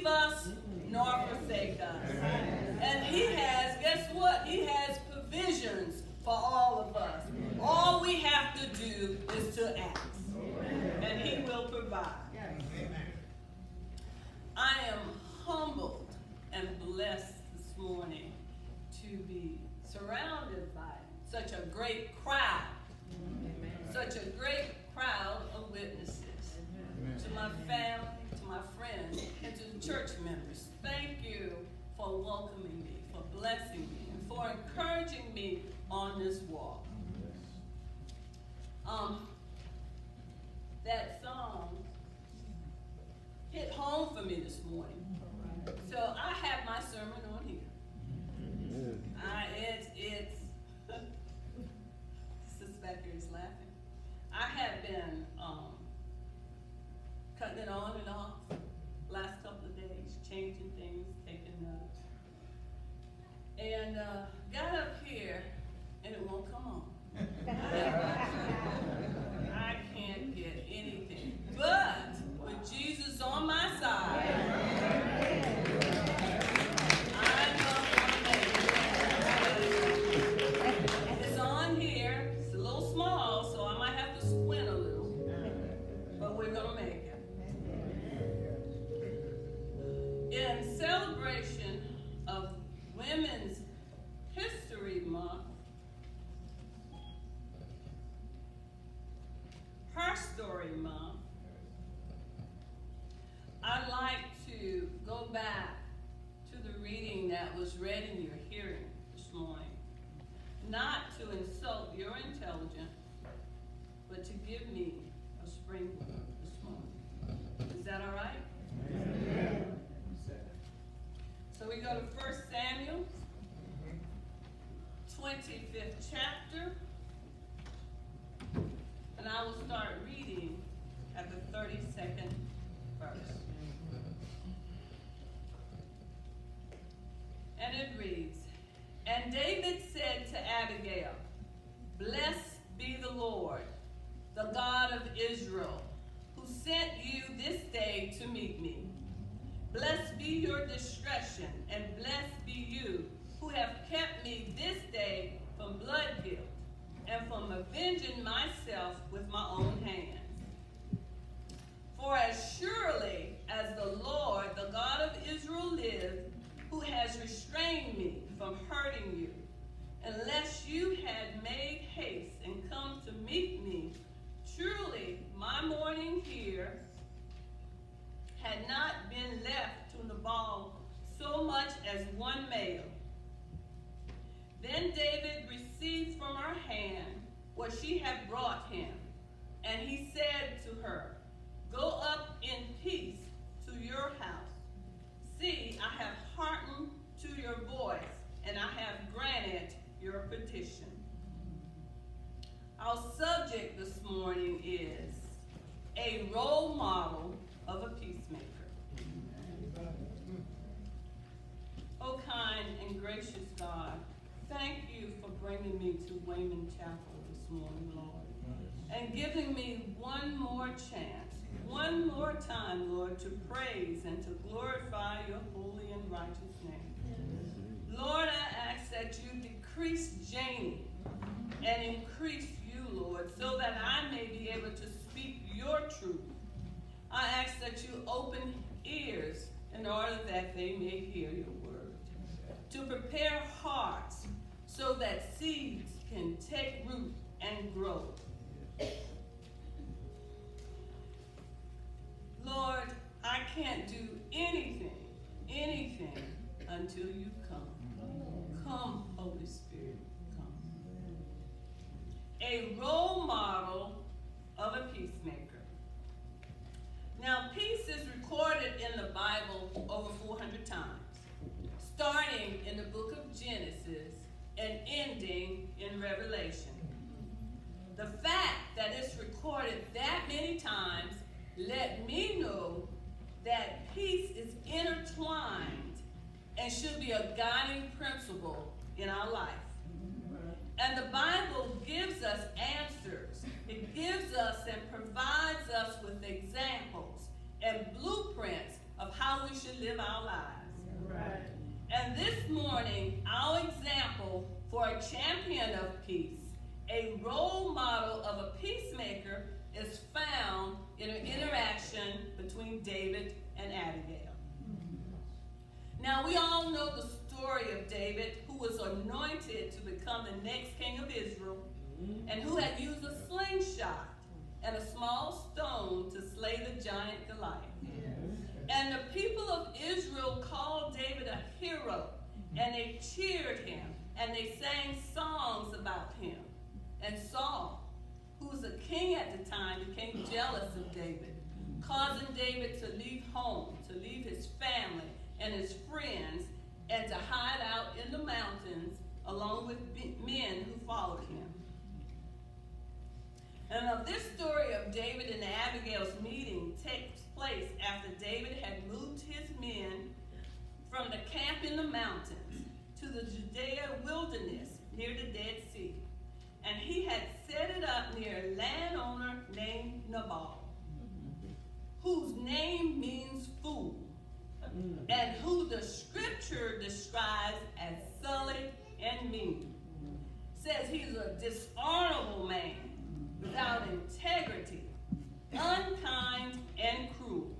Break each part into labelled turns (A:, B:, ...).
A: leave us nor forsake us. And he has, guess what? He has provisions for all of us. All we have to do is to ask. And he will provide. I am humbled and blessed this morning to be surrounded by such a great crowd. Such a great crowd of witnesses. To my family, to my friends, and to the church members, thank you for welcoming me, for blessing me, and for encouraging me on this walk. That song hit home for me this morning. So I have my sermon on here. It's Suspector is laughing. I have been cutting it on and off last couple of days, changing things, taking notes. And got up here and it won't come on. I can't get anything. But with Jesus on my side, I'm gonna make it. It's on here. It's a little small, so I might have to squint a little. But we're gonna make it. In celebration of Women's History Month, Her Story Month, I'd like to go back to the reading that was read in your hearing this morning. Not to insult your intelligence, but to give me a springboard this morning. Is that all right? Amen. So we go to 1 Samuel, 25th chapter, and I will start reading at the 32nd verse. And it reads, "And David said to Abigail, Blessed be the Lord, the God of Israel, who sent you this day to meet me. Blessed be your discretion, and blessed be you, who have kept me this day from blood guilt, and from avenging myself with my own hands. For as surely as the Lord, the God of Israel, lives, who has restrained me from hurting you, unless you had made haste and come to meet me, truly my mourning here had not been left to Nabal so much as one male. Then David received from her hand what she had brought him, and he said to her, Go up in peace to your house. See, I have hearkened to your voice, and I have granted your petition." Our subject this morning is a role model of a peacemaker. Oh, kind and gracious God, thank you for bringing me to Wayman Chapel this morning, Lord, and giving me one more chance, one more time, Lord, to praise and to glorify your holy and righteous name. Lord, I ask that you decrease Janie and increase you, Lord, so that I may be able to speak your truth. I ask that you open ears in order that they may hear your word, to prepare hearts so that seeds can take root and grow. Lord, I can't do anything until you come. Come, Holy Spirit, come. A role model of a peacemaker. Now, peace is recorded in the Bible over 400 times, starting in the book of Genesis and ending in Revelation. The fact that it's recorded that many times let me know that peace is intertwined and should be a guiding principle in our life. And the Bible gives us answers. It gives us and provides us with examples and blueprints of how we should live our lives.
B: Right.
A: And this morning, our example for a champion of peace, a role model of a peacemaker, is found in an interaction between David and Abigail. Now, we all know the story of David, who was anointed to become the next king of Israel, and who had used a slingshot and a small stone to slay the giant Goliath. And the people of Israel called David a hero, and they cheered him, and they sang songs about him. And Saul, who was a king at the time, became jealous of David, causing David to leave home, to leave his family and his friends, and to hide out in the mountains along with men who followed him. And now this story of David and Abigail's meeting takes place after David had moved his men from the camp in the mountains to the Judea wilderness near the Dead Sea. And he had set it up near a landowner named Nabal, whose name means fool, and who the scripture describes as sully and mean. Says he's a dishonorable man, without integrity, unkind and cruel.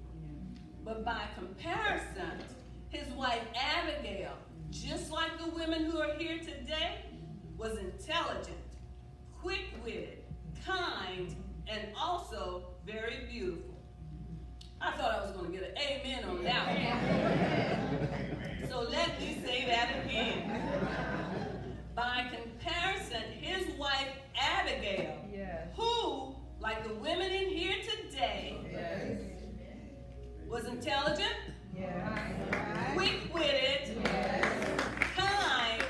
A: But by comparison, his wife Abigail, just like the women who are here today, was intelligent, quick-witted, kind, and also very beautiful. I thought I was going to get an amen on that one. So let me say that again. By comparison, his wife Abigail, who, like the women in here today, was intelligent, quick-witted, kind,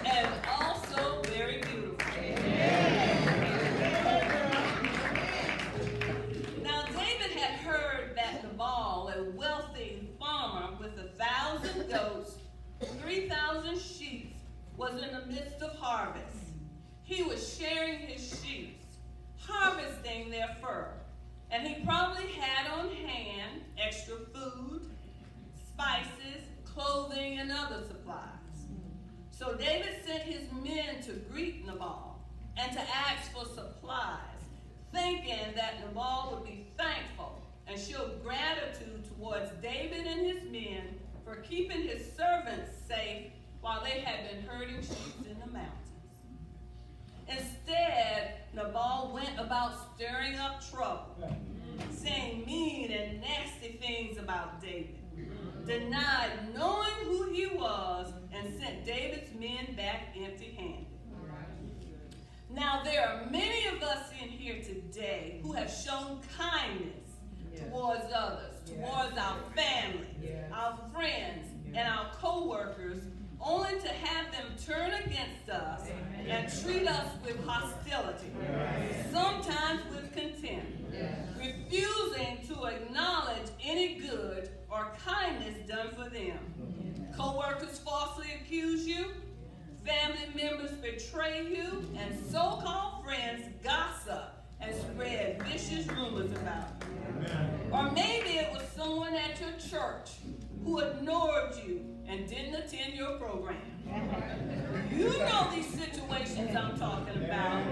A: and also very beautiful. Now, David had heard that Nabal, a wealthy farmer with 1,000 goats, 3,000 sheep, was in the midst of harvest. He was sharing his sheep, harvesting their fur. And he probably had on hand extra food, spices, clothing, and other supplies. So David sent his men to greet Nabal and to ask for supplies, thinking that Nabal would be thankful and show gratitude towards David and his men for keeping his servants safe while they had been herding sheep in the mountains. Instead, Nabal went about stirring up trouble, saying mean and nasty things about David, denied knowing who he was, and sent David's men back empty-handed. Now, there are many of us in here today who have shown kindness towards others, towards our family, our friends, and our co-workers, only to have them turn against us and treat us with hostility, sometimes with contempt, refusing to acknowledge any good or kindness done for them. Co-workers falsely accuse you, family members betray you, and so-called friends gossip and spread vicious rumors about you. Or maybe it was someone at your church who ignored you and didn't attend your program. You know these situations I'm talking about.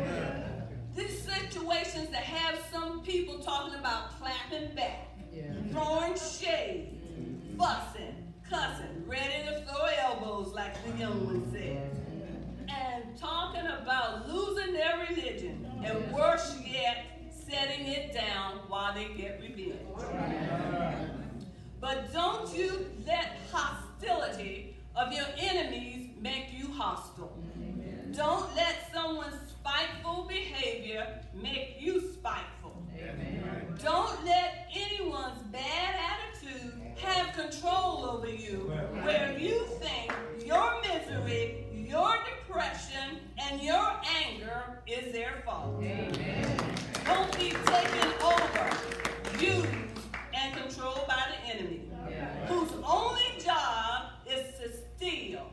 A: These situations that have some people talking about clapping back, throwing shade, fussing, cussing, ready to throw elbows like the young one said, and talking about losing their religion, and worse yet, setting it down while they get revenge. But don't you let hostility of your enemies make you hostile. Don't let someone's spiteful behavior make you spiteful. Don't let anyone's bad attitude have control over you, where you think your misery, your depression, and your anger is their fault. Don't be taken over, used, and controlled by the enemy, whose only job is to steal,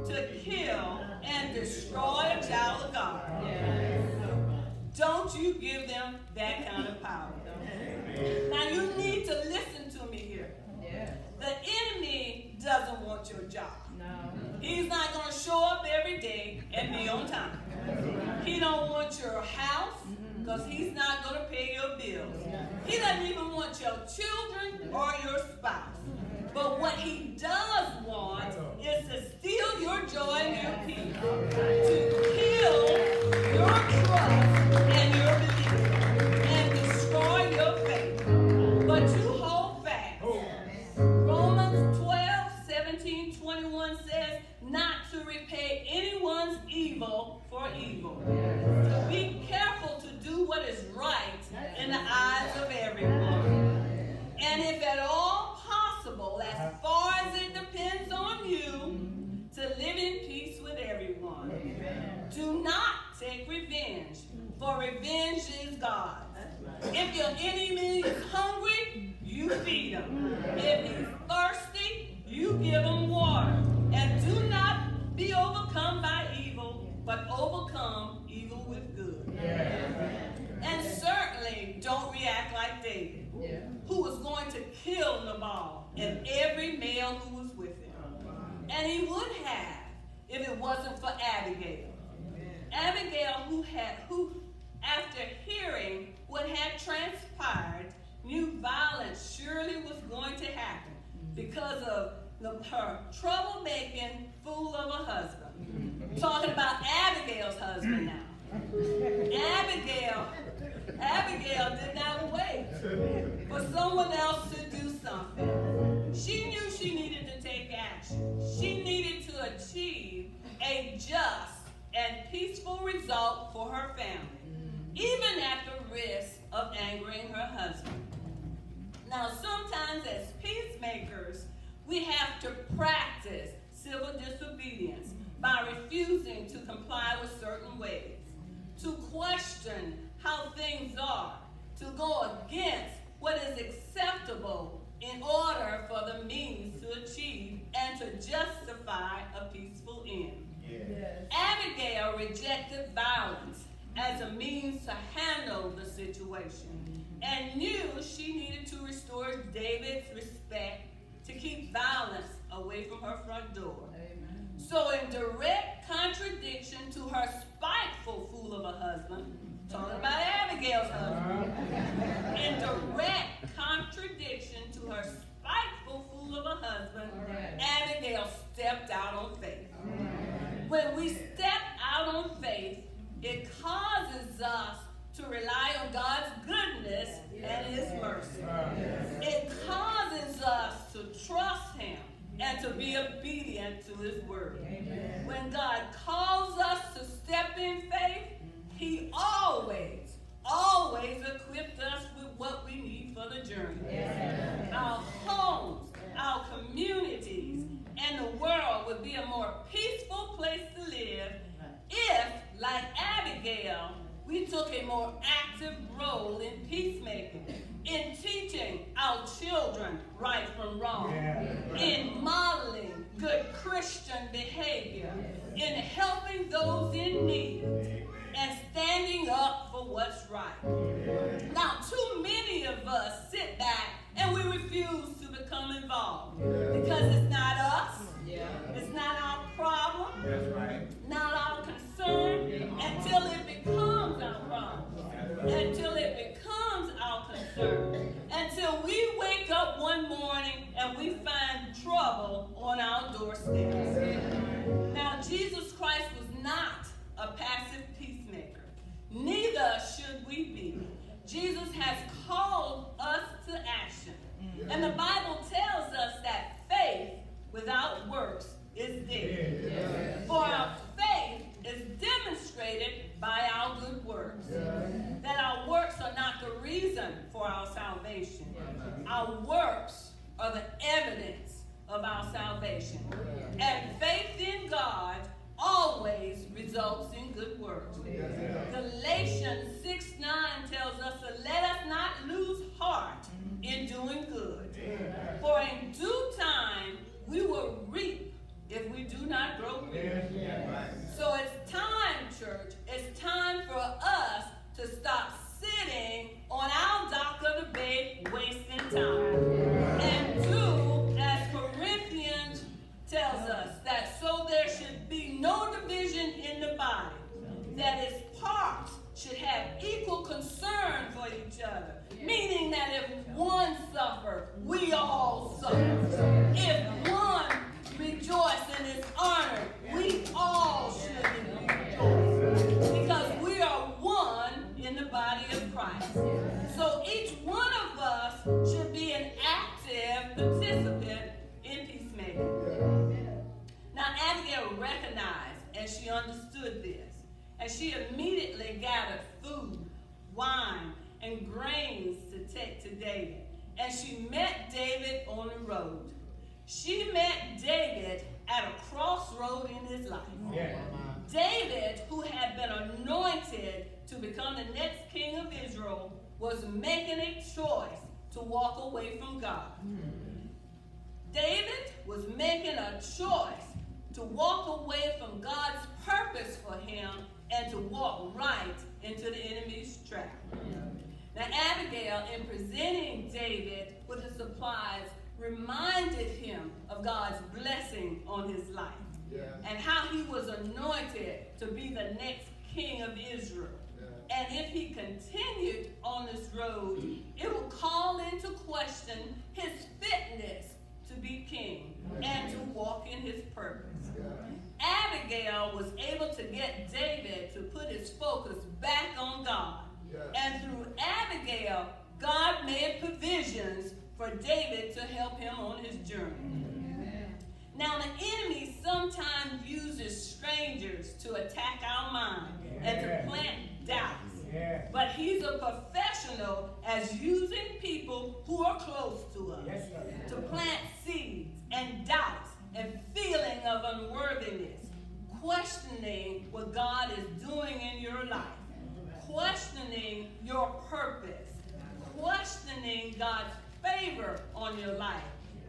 A: to kill, and destroy a child of God. Don't you give them that kind of power. Now you need to listen to me here. and be on time. He don't want your house, because he's not going to pay your bills. He doesn't even want your children or your spouse. But what he does want is to steal your joy and your peace, to kill your trust and your belief, and destroy your faith. But you hold fast. Romans 12:17-21 says, not to repay anyone's evil for evil. To be careful to do what is right in the eyes of everyone. And if at all possible, as far as it depends on you, to live in peace with everyone. Do not take revenge, for revenge is God's. If your enemy is hungry, you feed him. If he's thirsty, you give him water. And do not be overcome by evil, but overcome evil with good. And certainly don't react like David, who was going to kill Nabal and every male who was with him. And he would have if it wasn't for Abigail. Abigail, who after hearing what had transpired, knew violence surely was going to happen because of her troublemaking fool of a husband. I'm talking about Abigail's husband now. Abigail did not wait for someone else to do something. She knew she needed to take action. She needed to achieve a just and peaceful result for her family, even at the risk of angering her husband. Now, sometimes as peacemakers, we have to practice civil disobedience by refusing to comply with certain ways, to question how things are, to go against what is acceptable in order for the means to achieve and to justify a peaceful end. Yes. Abigail rejected violence as a means to handle the situation and knew she needed to restore David's respect to keep violence away from her front door. Amen. So in direct contradiction to her spiteful fool of a husband, talking about Abigail's husband, in direct contradiction to her spiteful fool of a husband, Abigail stepped out on faith. When we step out on faith, it causes us to rely on God's goodness and his mercy. It causes us to trust him and to be obedient to his word. When God calls us to step in faith, he always equipped us with what we need for the journey. Our homes, our communities, and the world would be a more peaceful place to live if, like Abigail, we took a more active role in peacemaking, in teaching our children right from wrong, in modeling good Christian behavior, in helping those in need, and standing up for what's right. Now, too many of us sit back and we refuse to become involved because it's not us, it's not our problem, not our concern, until it becomes our problem, until it becomes our concern, until we wake up one morning and we find trouble on our doorsteps. Now, Jesus Christ was not a passive peacemaker. Neither should we be. Jesus has called us to action. And the Bible tells us that faith without works is dead. For our faith is demonstrated by our good works. That our works are not the reason for our salvation. Our works are the evidence of our salvation. And faith in God always results in good works. Galatians 6:9 tells us to let us not lose heart in doing good. For in due time we will reap if we do not grow weary. So it's time, church, it's time for us to stop sitting on our dock of the bay wasting time. And do as Corinthians tells us, that so there should be no division in the suffer, we all suffer. If one rejoice and is honored, we all should rejoice. Because we are one in the body of Christ. So each one of us should be an active participant in Peacemaker. Now Abigail recognized as she understood this, and she immediately gathered food, wine, and grains to take to David. And she met David on the road. She met David at a crossroad in his life. Yeah. David, who had been anointed to become the next king of Israel, was making a choice to walk away from God. David was making a choice to walk away from God's purpose for him and to walk right into the enemy's trap. Now Abigail, in presenting David with the supplies, reminded him of God's blessing on his life and how he was anointed to be the next king of Israel. And if he continued on this road, it would call into question his fitness to be king and to walk in his purpose. Abigail was able to get David to put his focus back on God. And through Abigail, God made provisions for David to help him on his journey. Now the enemy sometimes uses strangers to attack our mind and to plant doubts. But he's a professional as using people who are close to us to plant seeds and doubts and feeling of unworthiness, questioning what God is doing in your life, questioning your purpose, questioning God's favor on your life.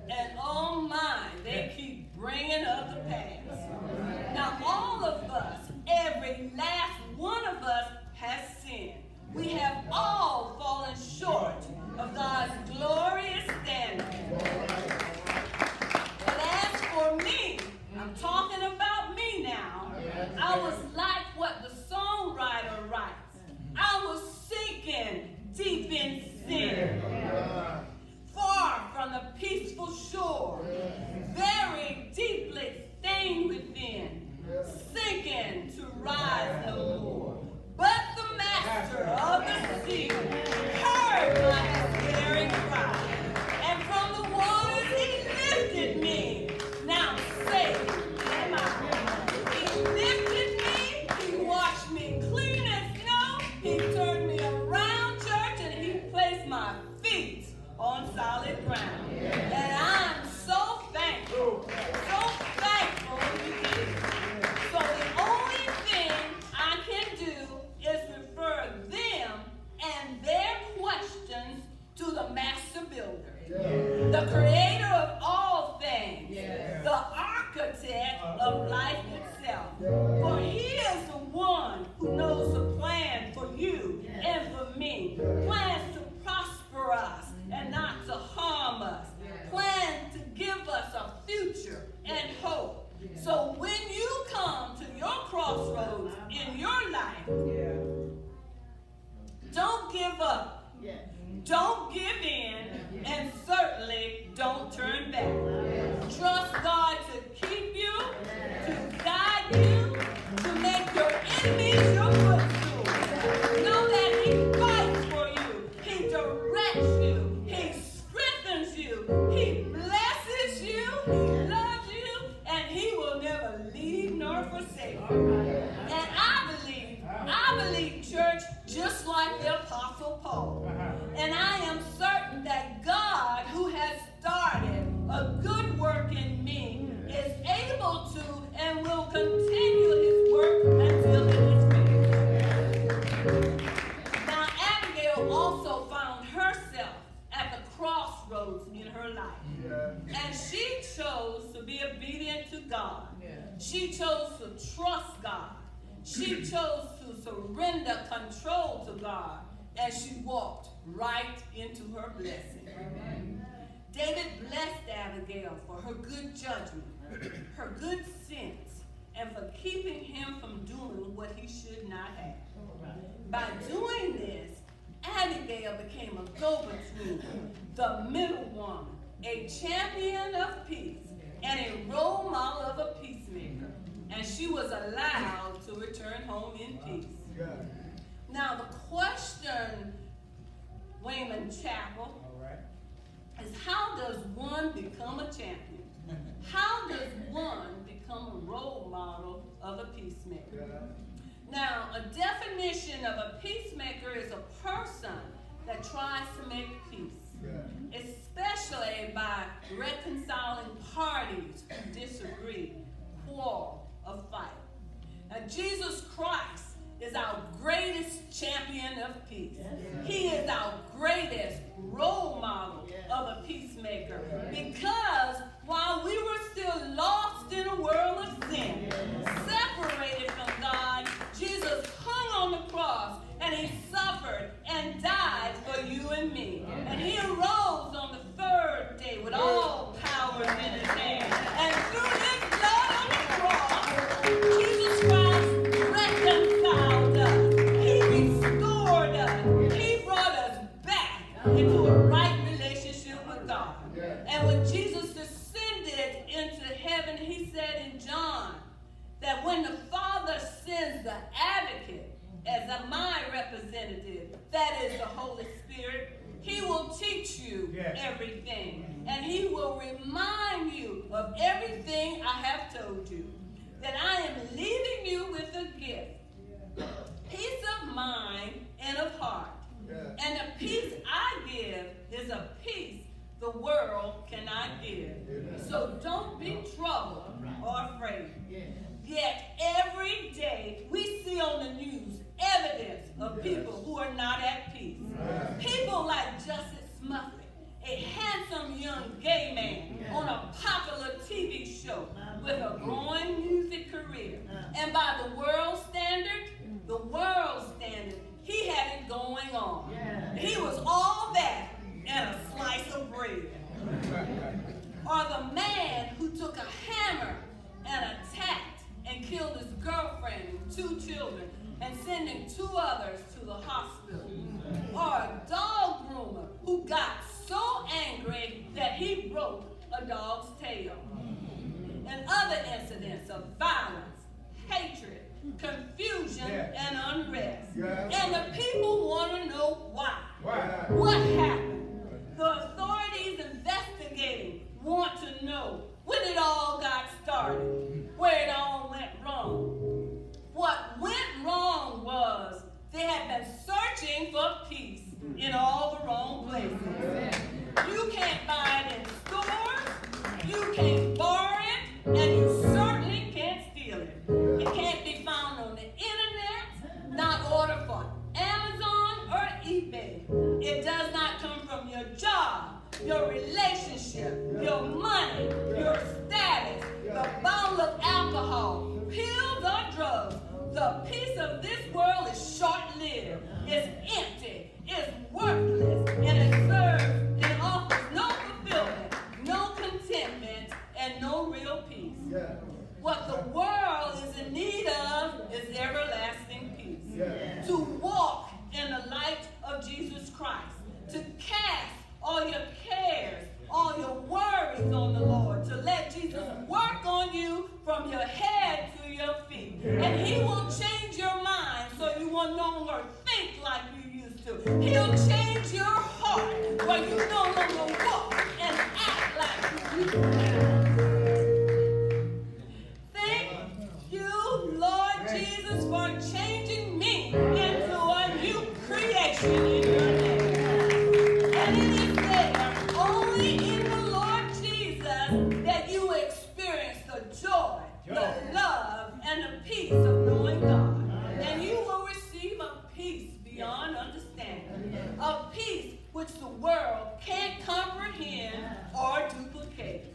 A: And oh my, they keep bringing up the past. Now all of us, every last one of us has sinned. We have all fallen short of God's glorious standard. But as for me, I'm talking about me now, I was like what the songwriter writes. I was sinking deep in sin, far from the peaceful shore, very deeply stained within, sinking to rise no more. But the master of the sea heard my despairing cry, and from the waters he lifted me. Now safe am I. He lifted me, he washed me clean as snow, he turned me around, church, and he placed my feet on solid ground. And I'm so thankful he did. So the only thing I can do is refer them and their questions to the master builder, the creator of all things, the architect of life itself. For he is the one who knows the plan for you and for me, plans to prosper us and not to harm us, plans to give us a future and hope. So when you come to your crossroads in your life, don't give up, don't give in, and certainly don't turn back. Trust God to keep you, to guide you, to make your enemies your footstool. Know that he fights for you, he directs you, he strengthens you, he blesses you, he loves you, and he will never leave nor forsake you. And I believe, church, just like the Apostle Paul. And I am certain that God, who has started a good work in me, is able to and will continue his work until it is finished. Now, Abigail also found herself at the crossroads in her life. And she chose to be obedient to God. She chose to trust God. She chose to surrender control to God as she walked right into her blessing. David blessed Abigail for her good judgment, her good sense, and for keeping him from doing what he should not have. By doing this, Abigail became a go-between the middle woman, a champion of peace, and a role model of a peacemaker. And she was allowed to return home in peace. Now the question, Wayman Chapel, is how does one become a champion? How does one become a role model of a peacemaker? Now, a definition of a peacemaker is a person that tries to make peace, especially by reconciling parties who disagree, quarrel, or fight. Now, Jesus Christ is our greatest champion of peace. He is our greatest role model of a peacemaker, because while we were still lost in a world of sin, separated from God, Jesus hung on the cross and he suffered and died for you and me. And he arose on the third day with all power in his hand. And through his blood on the cross, Jesus Christ reconciled us. He restored us. He brought us back into a right relationship with God. And when Jesus descended into heaven, he said in John that when the Father sends the advocate as my representative, that is the Holy Spirit, he will teach you everything. And he will remind you of everything I have told you. That I am leaving you with a gift, peace of mind and of heart. And the peace I give is a peace the world cannot give. So don't be troubled or afraid. Yet every day we see on the news evidence of people who are not at peace. People like Justice Smollett, a handsome young gay man on a popular TV show with a growing music career. And by the world standard, he had it going on. He was all that and a slice of bread. Or the man who took a hammer and attacked and killed his girlfriend and 2 children and sending 2 others to the hospital. Or a dog groomer who got so angry that he broke a dog's tail. And other incidents of violence, hatred, confusion, and unrest. And the people want to know why. What happened? The authorities investigating want to know when it all got started, where it all went wrong. What went wrong was they had been searching for peace in all the wrong places. You can't buy it in stores, you can't borrow it, and you certainly can't steal it. It can't be found on the internet, not ordered for Amazon or eBay. It does not come from your job, your relationship, your money, your status, the bottle of alcohol, pills or drugs. The peace of this world is short-lived, it's empty, it's worthless, and it serves and offers no fulfillment, no contentment, and no real peace. What the world is in need of is everlasting peace. To walk in the light of Jesus Christ, to cast all your cares, all your worries on the Lord, to let Jesus work on you from your head to your feet. And he will change your mind so you will no longer think like you used to. He'll change your heart where you no longer walk and act like you used to. Thank you, Lord Jesus, for changing me into a new creation in your name. And it is there, only in the Lord Jesus, that you experience the joy, the love, and the peace of knowing God. And you will receive a peace beyond understanding, a peace which the world can't comprehend or duplicate.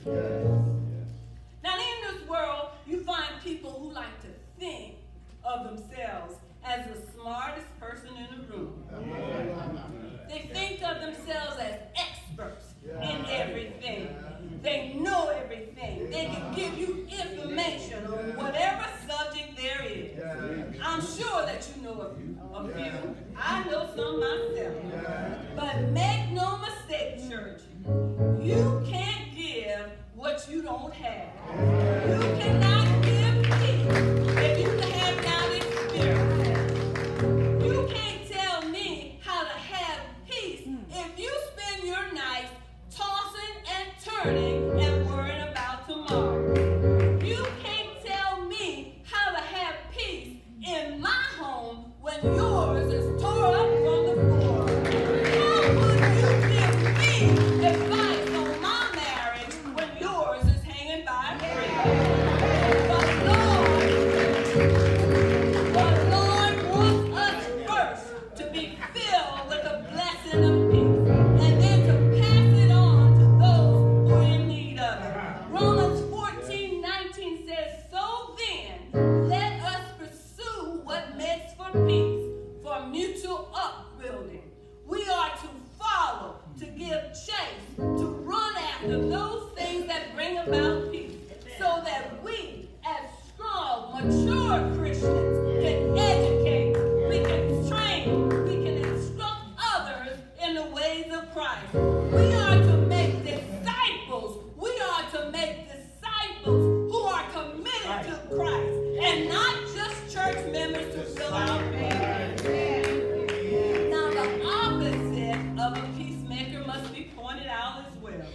A: Now, in this world, you find people who like to think of themselves as the smartest person in the room. They think of themselves as experts in everything. They know everything. They can give you information on whatever subject there is. I'm sure that you know a few. I know some myself. But make no mistake, church, have. You cannot give peace if you have not experienced it. You can't tell me how to have peace if you spend your nights tossing and turning and worrying about tomorrow. You can't tell me how to have peace in my home when yours is tore up from the floor. How would you give me advice on my marriage when yours is hanging by a thread? But Lord wants us first to be filled with the blessing of peace, and then to pass it on to those who are in need of it. Romans 14:19 says, "So then, let us pursue what makes for peace, for mutual upbuilding. We are to follow, to give chase, to run after those things that bring about peace, so that we, as strong, mature Christians, can educate, we can train, we can instruct others in the ways of Christ. We are to make disciples. We are to make disciples who are committed to Christ, and not just church members to fill out papers." Now, the opposite of a peacemaker must be pointed out as well.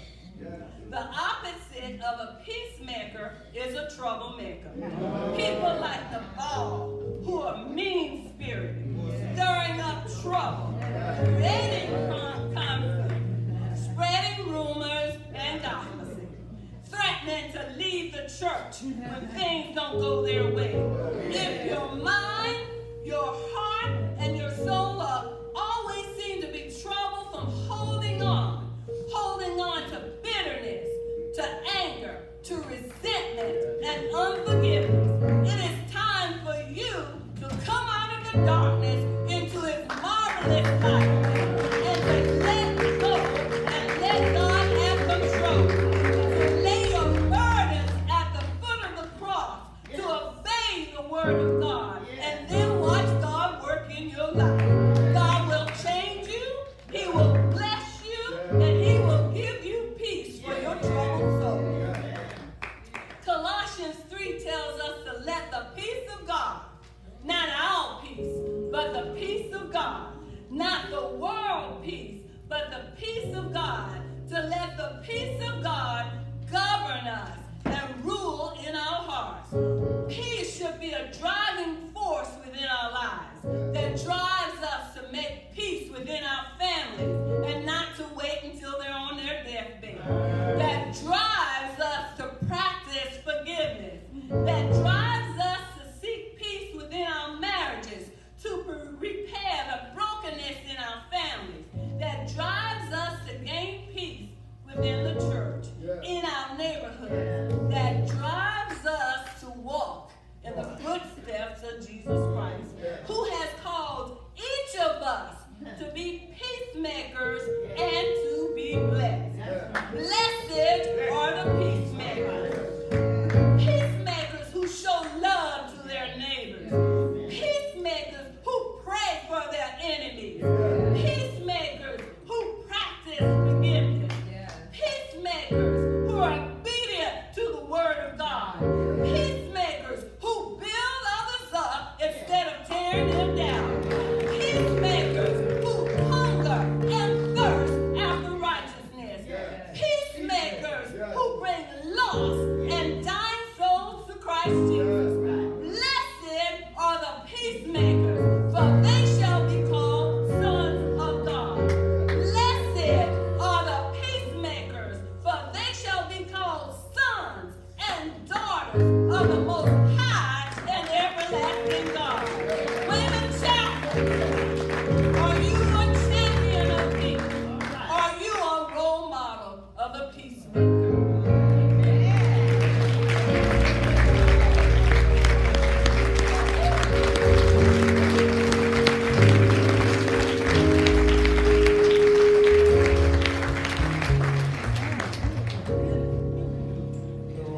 A: The opposite of a peacemaker is a troublemaker. People like the ball, who are mean-spirited, stirring up trouble, creating conflict, spreading rumors and gossiping, threatening to leave the church when things don't go their way. If your mind, your heart, and your soul always seem to be troubled from holding on to bitterness, to anger, to resentment, and unforgiveness, it is time for you to come out of the darkness into His marvelous light, and to let go and let God have control, to lay your burdens at the foot of the cross, to obey the word of God, and then watch God work in your life. God will change you, He will bless you, and He will give you peace for your troubled soul. Colossians 3 tells us to let the peace of God, not our peace, but the peace of God, not the world peace, but the peace of God, to let the peace of God govern us and rule in our hearts. Peace should be a drive